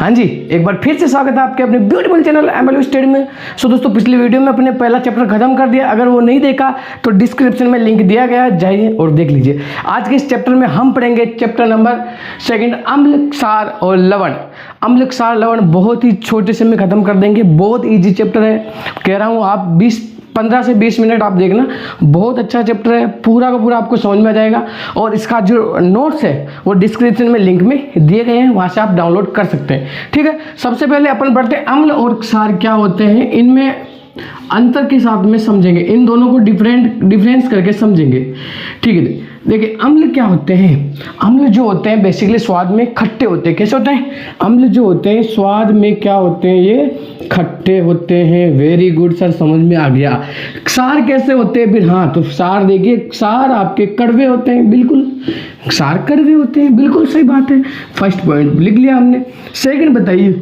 हाँ जी, एक बार फिर से स्वागत है आपके अपने ब्यूटीफुल चैनल एमएलयू स्टडी में। सो दोस्तों, पिछले वीडियो में अपने पहला चैप्टर खत्म कर दिया। अगर वो नहीं देखा तो डिस्क्रिप्शन में लिंक दिया गया है, जाइए और देख लीजिए। आज के इस चैप्टर में हम पढ़ेंगे चैप्टर नंबर 2 अम्ल, क्षार और लवण। अम्ल, क्षार, लवण बहुत ही छोटे से में खत्म कर देंगे। बहुत ईजी चैप्टर है, कह रहा हूँ। आप 15 से 20 मिनट आप देखना, बहुत अच्छा चैप्टर है। पूरा का पूरा आपको समझ में आ जाएगा। और इसका जो नोट्स है वो डिस्क्रिप्शन में लिंक में दिए गए हैं, वहाँ से आप डाउनलोड कर सकते हैं। ठीक है, सबसे पहले अपन पढ़ते हैं अम्ल और क्षार क्या होते हैं। इनमें अंतर के साथ में समझेंगे, इन दोनों को डिफरेंस करके समझेंगे। ठीक है, देखिए अम्ल क्या होते हैं। अम्ल जो होते हैं बेसिकली स्वाद में खट्टे होते हैं। कैसे होते हैं? अम्ल जो होते हैं स्वाद में क्या होते हैं? ये खट्टे होते हैं। वेरी गुड सर, समझ में आ गया। क्षार कैसे होते हैं फिर? हाँ, तो क्षार देखिए, क्षार आपके कड़वे होते हैं। बिल्कुल, क्षार कड़वे होते हैं, बिल्कुल सही बात है। फर्स्ट पॉइंट लिख लिया हमने। सेकंड बताइए।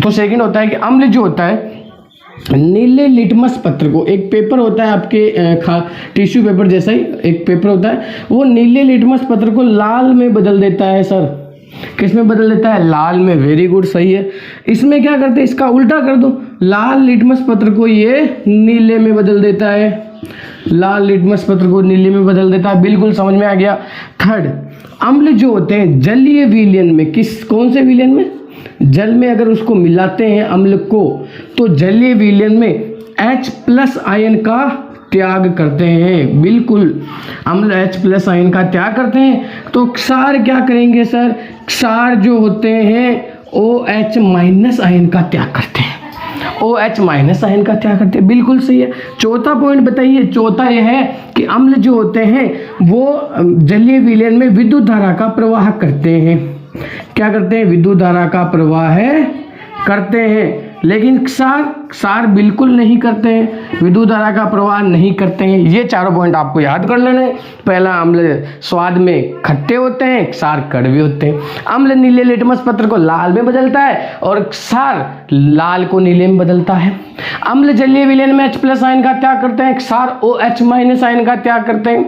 तो सेकंड होता है कि अम्ल जो होता है नीले लिटमस पत्र को, एक पेपर होता है आपके टिश्यू पेपर जैसा ही एक पेपर होता है, वो नीले लिटमस पत्र को लाल में बदल देता है। सर किस में बदल देता है? लाल में। वेरी गुड, सही है। इसमें क्या करते हैं? इसका उल्टा कर दो, लाल लिटमस पत्र को ये नीले में बदल देता है। लाल लिटमस पत्र को नीले में बदल देता है। बिल्कुल समझ में आ गया। थर्ड, अम्ल जो होते हैं जलीय विलयन में, कौन से विलयन में? जल में अगर उसको मिलाते हैं अम्ल को, तो जलीय विलयन में H+ आयन का त्याग करते हैं। बिल्कुल, अम्ल H+ आयन का त्याग करते हैं। तो क्षार क्या करेंगे सर? क्षार जो होते हैं OH- आयन का त्याग करते हैं। OH- आयन का त्याग करते हैं। बिल्कुल सही है। चौथा पॉइंट बताइए। चौथा यह है कि अम्ल जो होते हैं वो जलीय विलयन में विद्युत धारा का प्रवाह करते हैं। क्या करते हैं? विद्युत धारा का प्रवाह करते हैं। लेकिन क्षार बिल्कुल नहीं करते हैं, विद्युत धारा का प्रवाह नहीं करते हैं। ये चारों पॉइंट आपको याद कर लेने। पहला, अम्ल स्वाद में खट्टे होते हैं, क्षार कड़वे होते हैं। अम्ल नीले लिटमस पत्र को लाल में बदलता है और क्षार लाल को नीले में बदलता है। अम्ल जलीय विलयन में H+ आयन का त्याग करते हैं, क्षार OH- आयन का त्याग करते हैं।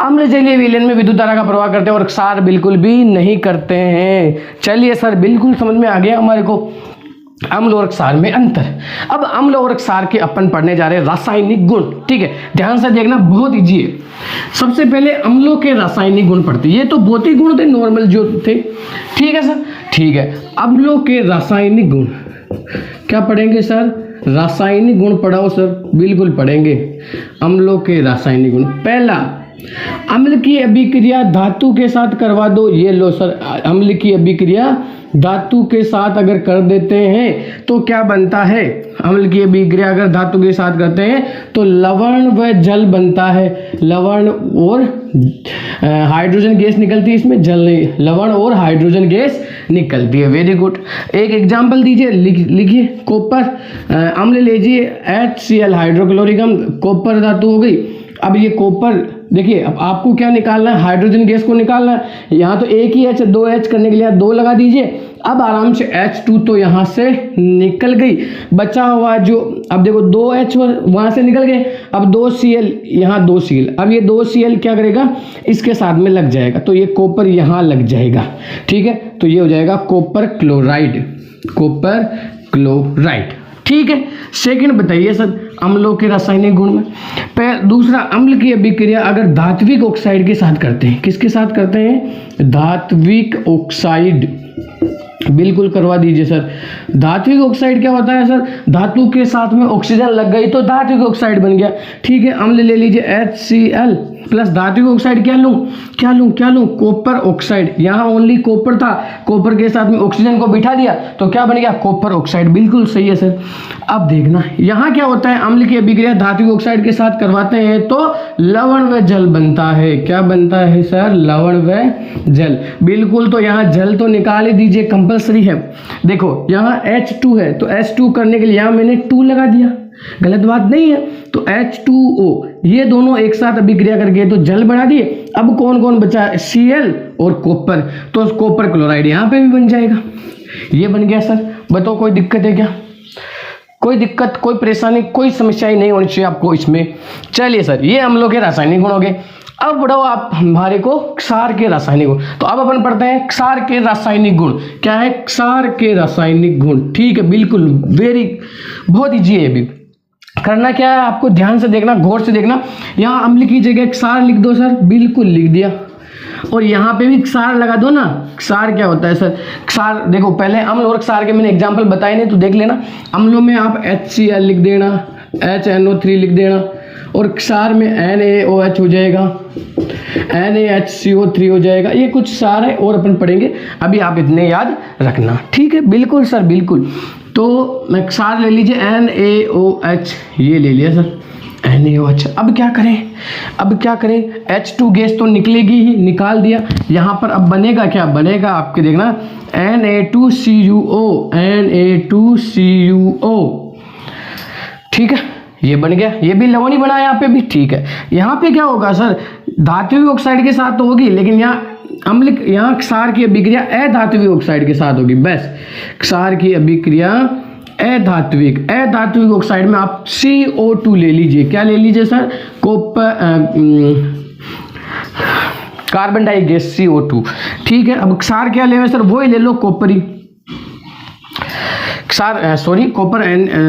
अम्ल जलीय विलयन में विद्युत धारा का प्रवाह करते हैं और क्षार बिल्कुल भी नहीं करते हैं। चलिए सर, बिल्कुल समझ में आ गया हमारे को अम्ल और क्षार में अंतर। अब अम्ल और क्षार के अपन पढ़ने जा रहे हैं रासायनिक गुण। ठीक है, ध्यान से देखना, बहुत इजी है। सबसे पहले अम्लों के रासायनिक गुण पढ़ते। ये तो भौतिक गुण थे, नॉर्मल जो थे। ठीक है सर, ठीक है। अम्लों के रासायनिक गुण क्या पढ़ेंगे सर? रासायनिक गुण पढ़ाओ सर। बिल्कुल पढ़ेंगे अम्लों के रासायनिक गुण। पहला, अम्ल की अभिक्रिया धातु के साथ करवा दो। ये लो सर, अम्ल की अभिक्रिया धातु के साथ अगर कर देते हैं तो क्या बनता है? अम्ल की अभिक्रिया अगर धातु के साथ करते हैं तो लवण व जल बनता है। लवण और हाइड्रोजन गैस निकलती है, इसमें जल नहीं, लवण और हाइड्रोजन गैस निकलती है। Very good. एक एग्जाम्पल दीजिए, लिखिए। कॉपर अम्ल लीजिए, HCl हाइड्रोक्लोरिक अम्ल, कॉपर धातु हो गई। अब ये कॉपर देखिए, अब आपको क्या निकालना है? हाइड्रोजन गैस को निकालना है। यहाँ तो एक ही H, 2 H करने के लिए 2 लगा दीजिए। अब आराम से H2 तो यहाँ से निकल गई। बचा हुआ जो, अब देखो 2 H वहाँ से निकल गए। अब 2 Cl, यहाँ 2 Cl। अब ये 2 Cl क्या करेगा? इसके साथ में लग जाएगा, तो ये कॉपर यहाँ लग जाएगा। ठीक है, तो ये हो जाएगा कॉपर क्लोराइड। Copper chloride. ठीक है। सेकंड बताइए सर, अम्लों के रासायनिक गुण में। दूसरा, अम्ल की अभिक्रिया अगर धात्विक ऑक्साइड के साथ करते हैं। किसके साथ करते हैं? धात्विक ऑक्साइड। बिल्कुल करवा दीजिए सर। धात्विक ऑक्साइड क्या होता है सर? धातु के साथ में ऑक्सीजन लग गई तो धात्विक ऑक्साइड बन गया। ठीक है, अम्ल ले लीजिए HCl प्लस धात्विक ऑक्साइड क्या लूं? Copper oxide. यहाँ ओनली कॉपर था, कॉपर के साथ में ऑक्सीजन को बिठा दिया तो क्या बन गया? Copper oxide. बिल्कुल सही है सर। अब देखना यहाँ क्या होता है, अम्ल की अभिक्रिया धात्विक ऑक्साइड के साथ करवाते हैं तो लवण व जल बनता है। क्या बनता है सर? लवण व जल। बिल्कुल, तो यहाँ जल तो निकाल ही दीजिए, कंपल्सरी है। देखो यहाँ H2 है तो H2 करने के लिए यहाँ मैंने 2 लगा दिया, गलत बात नहीं है। तो H2O, ये दोनों एक साथ अभिक्रिया करके तो जल बना दिए। अब कौन कौन बचा? Cl और कॉपर, तो कॉपर क्लोराइड यहाँ पे भी बन जाएगा। ये बन गया सर। बताओ कोई दिक्कत है क्या? कोई दिक्कत, कोई परेशानी, कोई समस्या ही नहीं होनी चाहिए आपको इसमें। चलिए सर, ये अम्लों के रासायनिक गुण हो गए। अब बढ़ो आप हमारे को क्षार के रासायनिक गुण। तो अब अपन पढ़ते हैं क्षार के रासायनिक गुण। क्या है क्षार के रासायनिक गुण? ठीक है, बिल्कुल बहुत ईजी है। अभी करना क्या है, आपको ध्यान से देखना, गौर से देखना। यहाँ अम्ल की जगह क्षार लिख दो सर, बिल्कुल लिख दिया। और यहाँ पे भी क्षार लगा दो ना। क्षार क्या होता है सर? क्षार देखो, पहले अम्ल और क्षार के मैंने एग्जाम्पल बताए नहीं, तो देख लेना। अम्लों में आप HCl लिख देना, HNO3 लिख देना, और क्षार में NaOH हो जाएगा, NaHCO3 हो जाएगा। ये कुछ क्षार है और अपन पढ़ेंगे, अभी आप इतने याद रखना। ठीक है, बिल्कुल सर, बिल्कुल। तो मैं क्षार ले लीजिए NaOH, ये ले लिया सर NaOH। अब क्या करें, H2 गैस तो निकलेगी ही, निकाल दिया। यहाँ पर अब बनेगा क्या? बनेगा आपके देखना Na2CuO। ठीक है, ये बन गया। ये भी लवण ही बना यहाँ पे भी। ठीक है, यहाँ पे क्या होगा सर? धात्विक ऑक्साइड के साथ तो होगी, लेकिन यहाँ क्षार की अभिक्रिया अधात्विक ऑक्साइड के साथ होगी। बस क्षार की अभिक्रिया अधात्विक ऑक्साइड में आप CO2 ले लीजिए। क्या ले लीजिए sir? Carbon die gas CO2। ठीक है, अब क्षार क्या लेंगे सर? वो ही ले लो, कॉपरी क्षार, कॉपर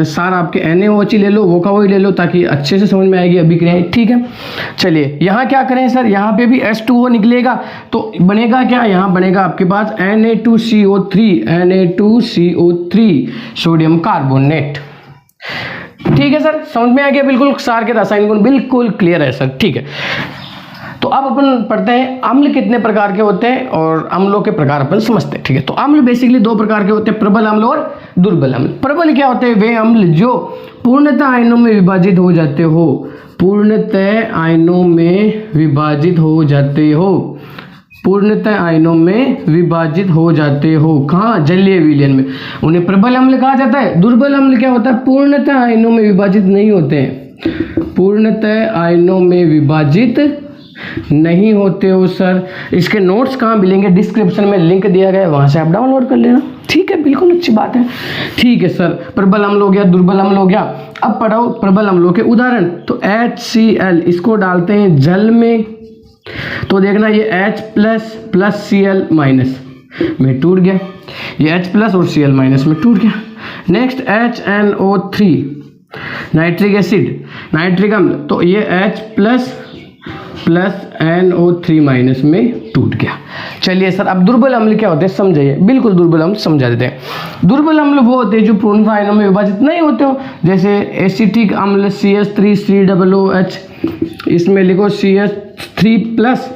क्षार आपके NaOH ले लो, वो का वही ले लो, ताकि अच्छे से समझ में आएगी अभिक्रियाएं। ठीक है, चलिए यहाँ क्या करें सर? यहाँ पे भी H2O निकलेगा, तो बनेगा क्या? यहाँ बनेगा आपके पास Na2CO3 सोडियम कार्बोनेट। ठीक है सर, समझ में आ गया बिल्कुल। क्षार के रासायनिक गुण बिल्कुल क्लियर है सर। ठीक है, तो अब अपन पढ़ते हैं अम्ल कितने प्रकार के होते हैं और अम्लों के प्रकार अपन समझते हैं। ठीक है, तो अम्ल बेसिकली दो प्रकार के होते हैं, प्रबल अम्ल और दुर्बल अम्ल। प्रबल क्या होते हैं? वे अम्ल जो पूर्णतः आयनों में विभाजित हो जाते हो, पूर्णतः आयनों में विभाजित हो जाते हो, पूर्णतः आयनों में विभाजित हो जाते हो। कहाँ? जलीय विलयन में, उन्हें प्रबल अम्ल कहा जाता है। दुर्बल अम्ल क्या होता है? पूर्णतः आयनों में विभाजित नहीं होते हैं, पूर्णतः आयनों में विभाजित नहीं होते हो सर। इसके नोट्स कहाँ मिलेंगे? डिस्क्रिप्शन में लिंक दिया गया है, वहां से आप डाउनलोड कर लेना। ठीक है, बिल्कुल अच्छी बात है। ठीक है सर, प्रबल अम्ल हो गया, दुर्बल अम्ल हो गया। अब पढ़ाओ प्रबल अम्लों के उदाहरण। तो HCl, इसको डालते हैं जल में, तो देखना ये H प्लस Cl माइनस में टूट गया, ये H प्लस और Cl माइनस में टूट गया। Next HNO3, nitric acid, nitric अम्ल, तो ये H प्लस NO3 माइनस में टूट गया। चलिए सर, अब दुर्बल अम्ल क्या होते हैं समझाइए। बिल्कुल, दुर्बल अम्ल समझा देते हैं। दुर्बल अम्ल वो होते हैं जो पूर्णतः आयनों में विभाजित नहीं होते हो, जैसे एसिटिक अम्ल CH3COOH, इसमें लिखो CH3 प्लस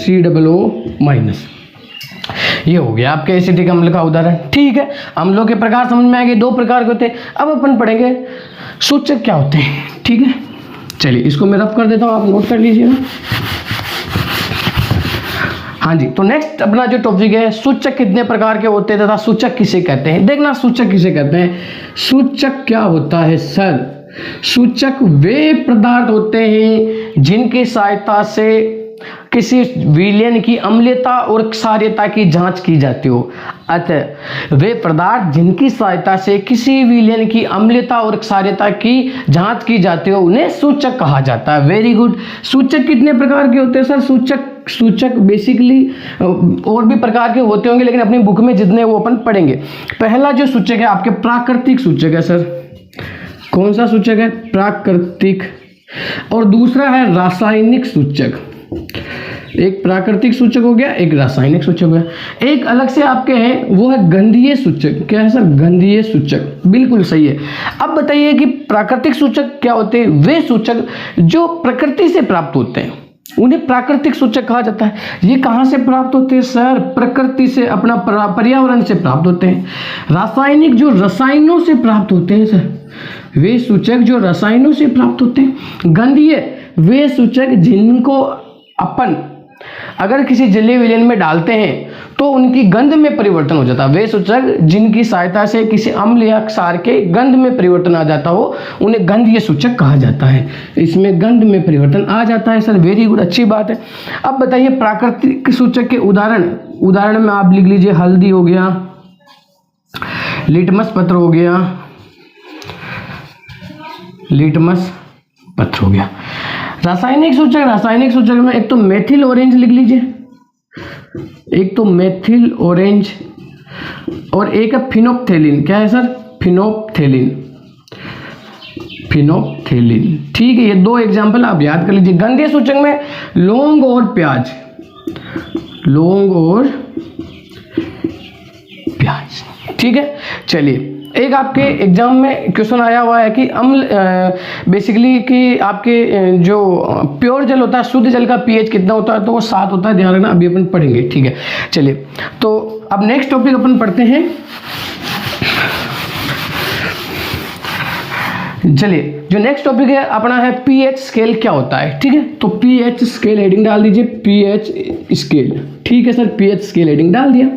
COO माइनस। ये हो गया आपके एसिटिक अम्ल का उदाहरण। ठीक है, अम्लों के प्रकार समझ में आएंगे, दो प्रकार के होते हैं। अब अपन पढ़ेंगे सूचक क्या होते हैं। ठीक है, चलिए इसको मैं रफ कर देता हूँ, आप नोट कर लीजिएगा। हाँ जी, तो नेक्स्ट अपना जो टॉपिक है, सूचक कितने प्रकार के होते हैं तथा सूचक किसे कहते हैं। देखना सूचक किसे कहते हैं। सूचक क्या होता है सर? सूचक वे पदार्थ होते हैं जिनकी सहायता से किसी विलयन की अम्लता और क्षारीयता की जांच की जाती हो। अतः वे पदार्थ जिनकी सहायता से किसी विलयन की अम्लता और क्षारीयता की जांच की जाती हो, उन्हें सूचक कहा जाता है। Very good. सूचक कितने प्रकार के होते हैं सर? सूचक बेसिकली और भी प्रकार के होते होंगे, लेकिन अपनी बुक में जितने वो अपन पढ़ेंगे। पहला जो सूचक है आपके प्राकृतिक सूचक है सर। कौन सा सूचक है? प्राकृतिक। और दूसरा है रासायनिक सूचक। एक प्राकृतिक सूचक हो गया, एक रासायनिक सूचक हो गया। एक अलग से आपके हैं, वो है गंधीय सूचक। क्या है सर? गंधीय सूचक। बिल्कुल सही है। अब बताइए कि प्राकृतिक सूचक क्या होते हैं? वे सूचक जो प्रकृति से प्राप्त होते हैं, उन्हें प्राकृतिक सूचक कहा जाता है। ये कहाँ से प्राप्त होते हैं सर? प्रकृति से, अपना पर्यावरण से प्राप्त होते हैं। रासायनिक जो रसायनों से प्राप्त होते हैं सर, वे सूचक जो रसायनों से प्राप्त होते हैं। गंधीय वे सूचक जिनको अपन अगर किसी जलीय विलयन में डालते हैं तो उनकी गंध में परिवर्तन हो जाता है। वे सूचक जिनकी सहायता से किसी अम्ल या क्षार के गंध में परिवर्तन आ जाता हो, उन्हें गंधीय सूचक कहा जाता है। इसमें गंध में परिवर्तन आ जाता है सर। वेरी गुड, अच्छी बात है। अब बताइए प्राकृतिक सूचक के उदाहरण में आप लिख लीजिए, हल्दी हो गया, लिटमस पत्र हो गया, लिटमस पत्र हो गया। रासायनिक सूचक में एक तो मेथिल ऑरेंज लिख लीजिए, एक तो मेथिल ऑरेंज और एक है फिनोप्थेलिन। क्या है सर? फिनोप्थेलिन। ठीक है, ये दो एग्जाम्पल आप याद कर लीजिए। गंधीय सूचक में लौंग और प्याज, ठीक है। चलिए, एक आपके एग्जाम में क्वेश्चन आया हुआ है कि अम्ल बेसिकली कि आपके जो प्योर जल होता है, शुद्ध जल का पीएच कितना होता है? तो वो 7 होता है, ध्यान रखना, अभी अपन पढ़ेंगे, ठीक है। चलिए, तो अब नेक्स्ट टॉपिक अपन पढ़ते हैं। चलिए, जो नेक्स्ट टॉपिक है अपना है पीएच स्केल क्या होता है, ठीक है। तो पीएच स्केल हेडिंग डाल दीजिए, पीएच स्केल, ठीक है सर, पीएच स्केल हेडिंग डाल दिया।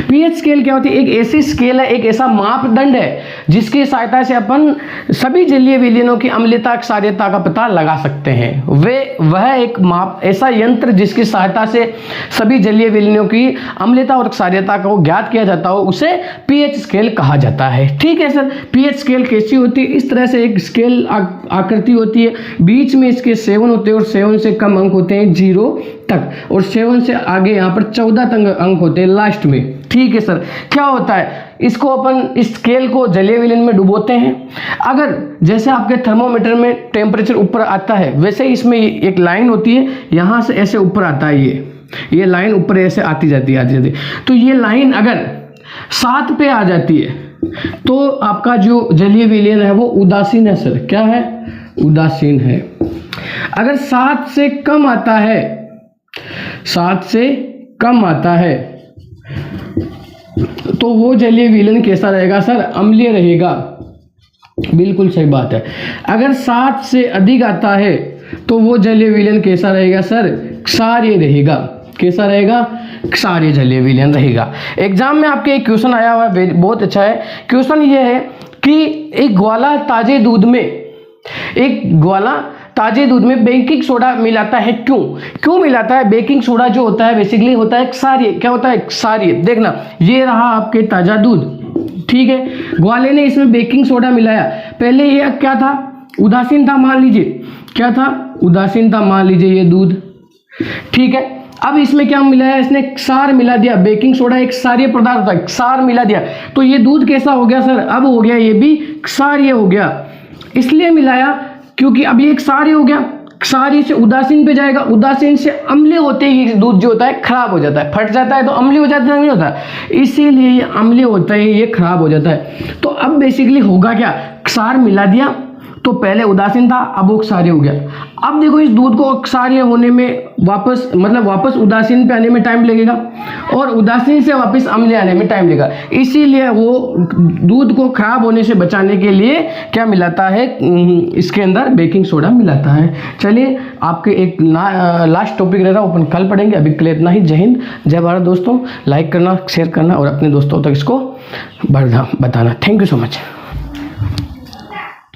पीएच स्केल क्या होती है? एक ऐसी स्केल है, एक ऐसा मापदंड है जिसकी सहायता से अपन सभी जलीय विलयनों की अम्लता क्षारीयता का पता लगा सकते हैं। वह एक माप ऐसा यंत्र जिसकी सहायता से सभी जलीय विलयनों की अम्लता और क्षारीयता को ज्ञात किया जाता हो, उसे पीएच स्केल कहा जाता है, ठीक है सर। पीएच स्केल कैसी होती है? इस तरह से एक स्केल आकृति होती है, बीच में इसके 7 होते हैं और 7 से कम अंक होते हैं 0 तक, और 7 से आगे यहाँ पर 14 तक अंक होते हैं लास्ट में, ठीक है सर। क्या होता है? इसको अपन इस स्केल को जलीय विलयन में डुबोते हैं। अगर जैसे आपके थर्मोमीटर में टेम्परेचर ऊपर आता है, वैसे इसमें एक लाइन होती है, यहाँ से ऐसे ऊपर आता है, ये लाइन ऊपर ऐसे आती जाती है। तो ये लाइन अगर 7 पे आ जाती है तो आपका जो जलीय विलयन है वो उदासीन है सर। क्या है? उदासीन है। अगर 7 से कम आता है, 7 से कम आता है, तो वो जलीय विलयन कैसा रहेगा सर? अम्लीय रहेगा। बिल्कुल सही बात है। अगर 7 से अधिक आता है तो वो जलीय विलयन कैसा रहेगा सर? क्षारीय रहेगा। कैसा रहेगा? क्षारीय जलीय विलयन रहेगा। एग्जाम में आपके एक क्वेश्चन आया हुआ है, बहुत अच्छा है। क्वेश्चन ये है कि एक ग्वाला ताजे दूध में बेकिंग सोडा मिलाता है, क्यों मिलाता है? बेकिंग सोडा जो होता है बेसिकली होता है क्षारीय। क्या होता है? क्षारीय। देखना, ये रहा आपके ताजा दूध, ठीक है। ग्वाले ने इसमें बेकिंग सोडा मिलाया, पहले ये क्या था? उदासीन था, मान लीजिए। क्या था? उदासीन था, मान लीजिए ये दूध, ठीक है। अब इसमें क्या मिलाया? इसने क्षार मिला दिया। बेकिंग सोडा एक क्षारीय पदार्थ होता है, क्षार मिला दिया, तो ये दूध कैसा हो गया सर? अब हो गया ये भी क्षारीय हो गया। इसलिए मिलाया क्योंकि अब ये क्षारीय हो गया, क्षारीय से उदासीन पे जाएगा, उदासीन से अम्लीय होते ही दूध जो होता है खराब हो जाता है, फट जाता है तो अम्लीय हो जाता है, नहीं होता, इसीलिए ये अम्लीय होता है, ये खराब हो जाता है। तो अब बेसिकली होगा क्या? क्षार मिला दिया, तो पहले उदासीन था, अब वो क्षारीय हो गया। अब देखो, इस दूध को क्षारीय होने में वापस उदासीन पे आने में टाइम लगेगा, और उदासीन से वापस अम्लीय आने में टाइम लगेगा। इसीलिए वो दूध को खराब होने से बचाने के लिए क्या मिलाता है? इसके अंदर बेकिंग सोडा मिलाता है। चलिए, आपके एक लास्ट टॉपिक रह रहा है, अपन कल पढ़ेंगे। अभी के लिए इतना ही। जय हिंद, जय भारत दोस्तों। लाइक करना, शेयर करना और अपने दोस्तों तक इसको बताना। Thank you so much.